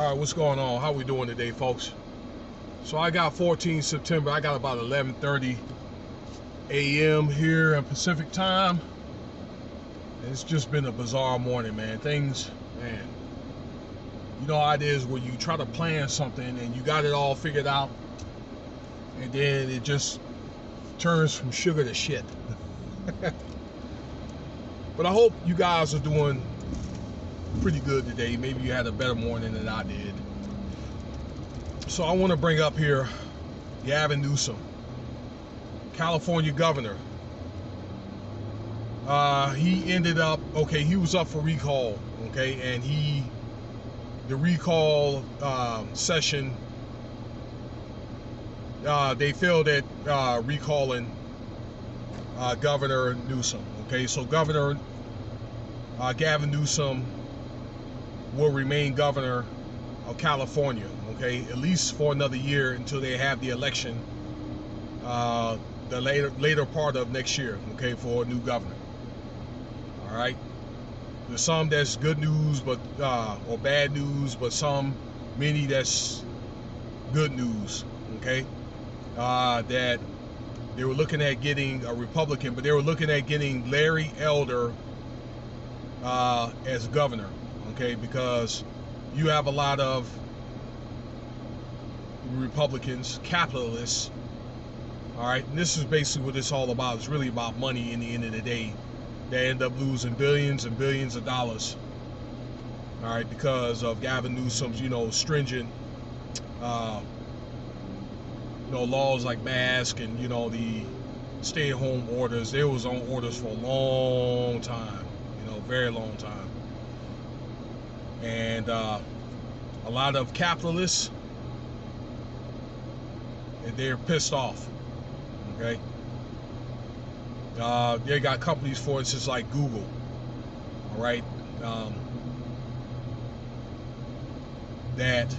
All right, what's going on? How we doing today, folks? So I got 14 September. I got about 11:30 a.m. here in Pacific time. It's just been a bizarre morning, man. Man. You know how it is when you try to plan something and you got it all figured out, and then it just turns from sugar to shit. But I hope you guys are doing pretty good today. Maybe you had a better morning than I did. So I want to bring up here Gavin Newsom, California governor. He ended up, he was up for recall, and the recall session, they failed at recalling Governor Newsom, so Governor Gavin Newsom will remain governor of California, at least for another year until they have the election, the later part of next year, for a new governor. All right. There's some that's good news, but or bad news, but many that's good news. That they were looking at getting a Republican, but they were looking at getting Larry Elder as governor. Because you have a lot of Republicans, capitalists. All right, and this is basically what it's all about. It's really about money in the end of the day. They end up losing billions and billions of dollars. All right, because of Gavin Newsom's, stringent, laws like mask and the stay-at-home orders. They was on orders for a long time, very long time. And a lot of capitalists, and they're pissed off. They got companies, for instance, like Google. All right, that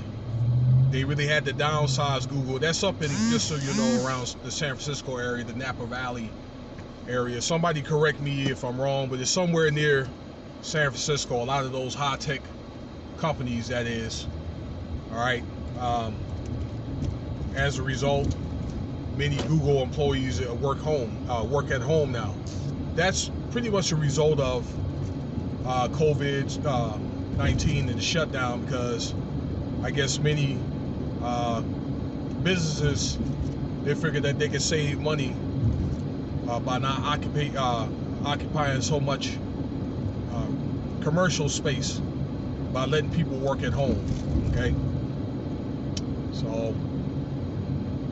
they really had to downsize Google. That's up in, just so you know, around the San Francisco area, the Napa Valley area. Somebody correct me if I'm wrong, but it's somewhere near San Francisco. A lot of those high-tech companies, that is. All right. As a result, many Google employees work at home now. That's pretty much a result of COVID-19 and the shutdown, because I guess many businesses, they figured that they could save money by not occupying so much commercial space, by letting people work at home. So,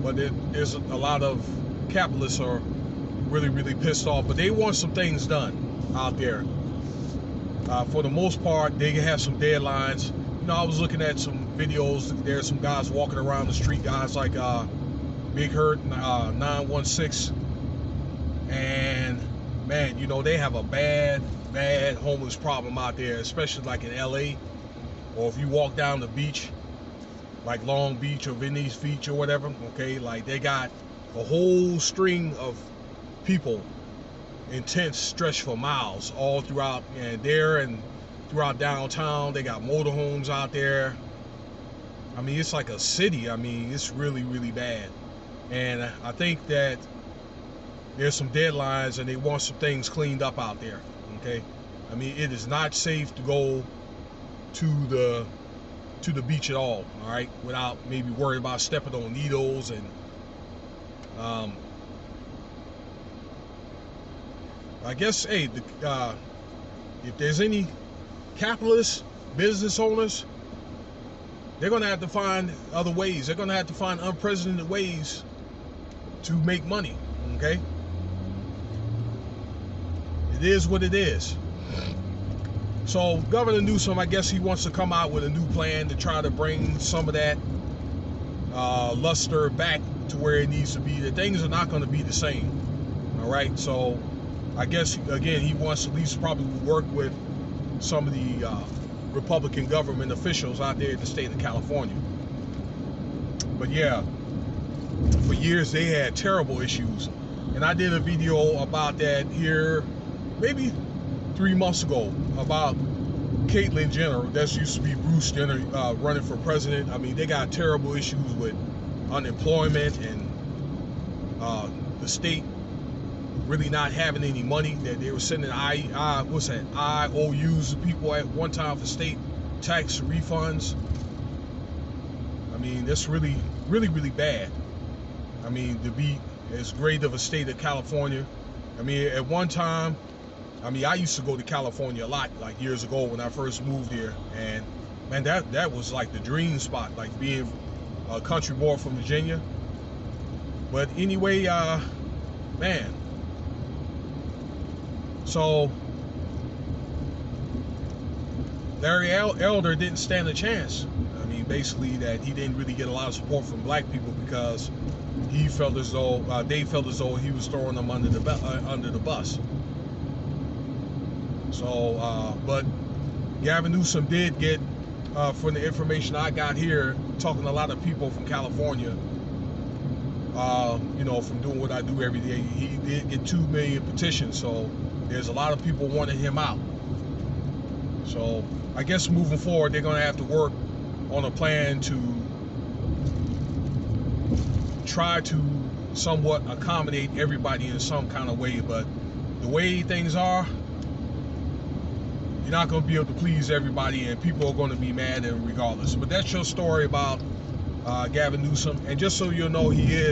but there's a lot of capitalists are really pissed off, but they want some things done out there. For the most part, they have some deadlines. I was looking at some videos. There's some guys walking around the street, guys like Big Hurt 916, and man, they have a bad homeless problem out there, especially like in LA, or if you walk down the beach, like Long Beach or Venice Beach or whatever, like they got a whole string of people in tents stretched for miles all throughout, and throughout downtown. They got motorhomes out there. I mean, it's like a city. I mean, it's really bad. And I think that there's some deadlines and they want some things cleaned up out there. I mean, it is not safe to go to the beach at all right, without maybe worrying about stepping on needles. And I guess, hey, if there's any capitalist business owners, they're going to have to find other ways. They're going to have to find unprecedented ways to make money. It is what it is. So Governor Newsom, I guess he wants to come out with a new plan to try to bring some of that luster back to where it needs to be. The things are not going to be the same. All right. So I guess, again, he wants to at least probably work with some of the Republican government officials out there in the state of California. But yeah, for years they had terrible issues. And I did a video about that here maybe 3 months ago, about Caitlyn Jenner, that used to be Bruce Jenner, running for president. I mean, they got terrible issues with unemployment and the state really not having any money. That they were sending IOUs to people at one time for state tax refunds. I mean, that's really, really, really bad. I mean, to be as great of a state of California. I mean, at one time, I mean, I used to go to California a lot, like years ago when I first moved here, and man, that was like the dream spot, like being a country boy from Virginia. But anyway, man, so Larry Elder didn't stand a chance. I mean, basically that he didn't really get a lot of support from black people because he felt as though they felt as though he was throwing them under the bus. So, but Gavin Newsom did get, from the information I got here, talking to a lot of people from California, you know, from doing what I do every day, he did get 2 million petitions. So there's a lot of people wanting him out. So I guess moving forward, they're going to have to work on a plan to try to somewhat accommodate everybody in some kind of way. But the way things are, you're not going to be able to please everybody, and people are going to be mad regardless. But that's your story about Gavin Newsom. And just so you know, he is